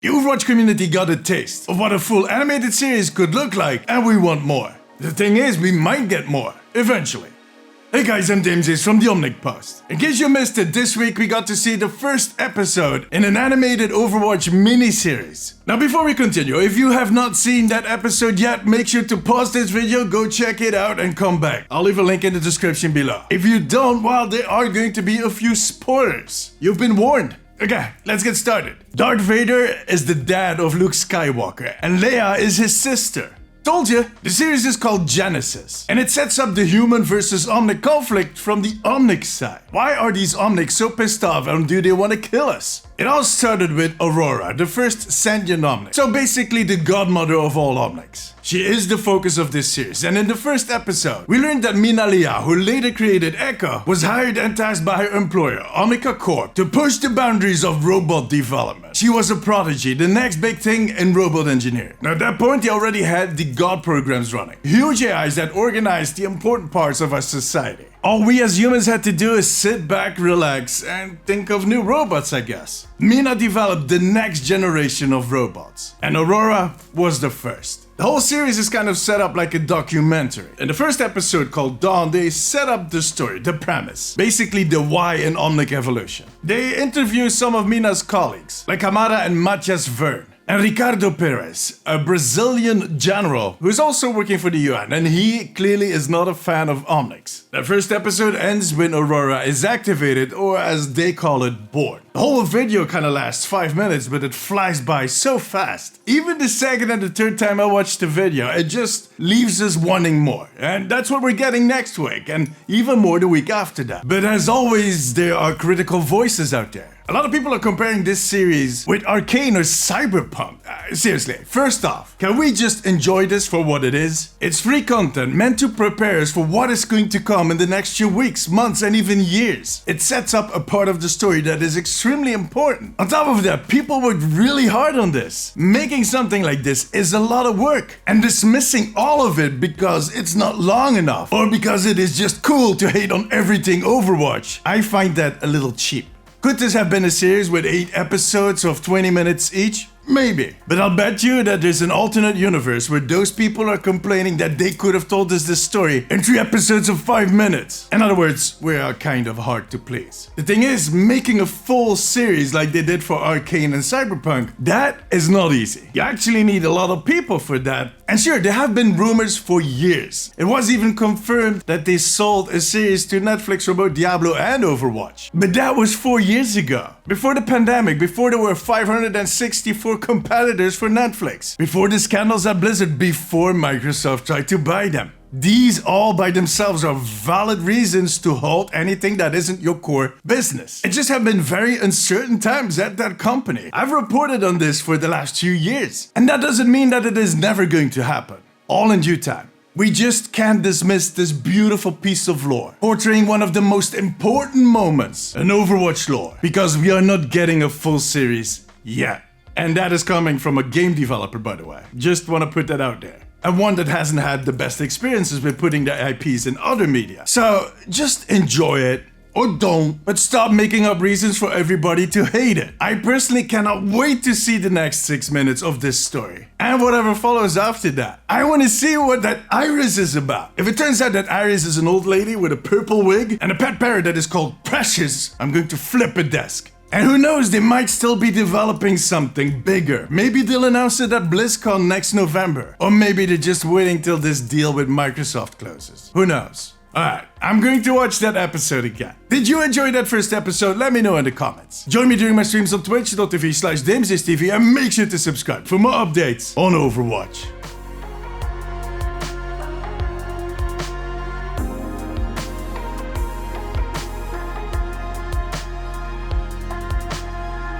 The Overwatch community got a taste of what a full animated series could look like, and we want more. The thing is, we might get more, eventually. Hey guys, I'm James from the Omnic Post. In case you missed it, this week we got to see the first episode in an animated Overwatch mini-series. Now before we continue, if you have not seen that episode yet, make sure to pause this video, go check it out and come back. I'll leave a link in the description below. If you don't, well, there are going to be a few spoilers. You've been warned. Okay, let's get started. Darth Vader is the dad of Luke Skywalker, and Leia is his sister. Told you, the series is called Genesis, and it sets up the human versus Omnic conflict from the Omnic side. Why are these Omnics so pissed off and do they want to kill us? It all started with Aurora, the first sentient Omnic, so basically the godmother of all Omnics. She is the focus of this series, and in the first episode, we learned that Minalia, who later created Echo, was hired and tasked by her employer, Omnica Corp, to push the boundaries of robot development. She was a prodigy, the next big thing in robot engineering. Now at that point, they already had the God programs running, huge AIs that organized the important parts of our society. All we as humans had to do is sit back, relax, and think of new robots, I guess. Mina developed the next generation of robots, and Aurora was the first. The whole series is kind of set up like a documentary. In the first episode called Dawn, they set up the story, the premise, basically the why in Omnic evolution. They interview some of Mina's colleagues, like Hamada and Matias Verne. And Ricardo Perez, a Brazilian general who is also working for the UN, and he clearly is not a fan of Omnics. The first episode ends when Aurora is activated, or as they call it, born. The whole video kinda lasts 5 minutes, but it flies by so fast. Even the second and the third time I watched the video, it just leaves us wanting more. And that's what we're getting next week, and even more the week after that. But as always, there are critical voices out there. A lot of people are comparing this series with Arcane or Cyberpunk. Seriously, first off, can we just enjoy this for what it is? It's free content meant to prepare us for what is going to come in the next few weeks, months, and even years. It sets up a part of the story that is extremely important. On top of that, people worked really hard on this. Making something like this is a lot of work, and dismissing all of it because it's not long enough, or because it is just cool to hate on everything Overwatch, I find that a little cheap. Could this have been a series with 8 episodes of 20 minutes each? Maybe. But I'll bet you that there's an alternate universe where those people are complaining that they could have told us this story in 3 episodes of 5 minutes. In other words, we are kind of hard to please. The thing is, making a full series like they did for Arcane and Cyberpunk, that is not easy. You actually need a lot of people for that. And sure, there have been rumors for years. It was even confirmed that they sold a series to Netflix for both Diablo and Overwatch. But that was 4 years ago. Before the pandemic, before there were 564 competitors for Netflix, before the scandals at Blizzard, before Microsoft tried to buy them. These all by themselves are valid reasons to halt anything that isn't your core business. It just have been very uncertain times at that company. I've reported on this for the last few years. And that doesn't mean that it is never going to happen. All in due time. We just can't dismiss this beautiful piece of lore, portraying one of the most important moments in Overwatch lore, because we are not getting a full series yet. And that is coming from a game developer, by the way. Just want to put that out there. And one that hasn't had the best experiences with putting their IPs in other media. So just enjoy it, or don't, but stop making up reasons for everybody to hate it. I personally cannot wait to see the next 6 minutes of this story. And whatever follows after that. I want to see what that Iris is about. If it turns out that Iris is an old lady with a purple wig and a pet parrot that is called Precious, I'm going to flip a desk. And who knows, they might still be developing something bigger. Maybe they'll announce it at BlizzCon next November. Or maybe they're just waiting till this deal with Microsoft closes. Who knows? Alright, I'm going to watch that episode again. Did you enjoy that first episode? Let me know in the comments. Join me during my streams on twitch.tv/DamesTV and make sure to subscribe for more updates on Overwatch.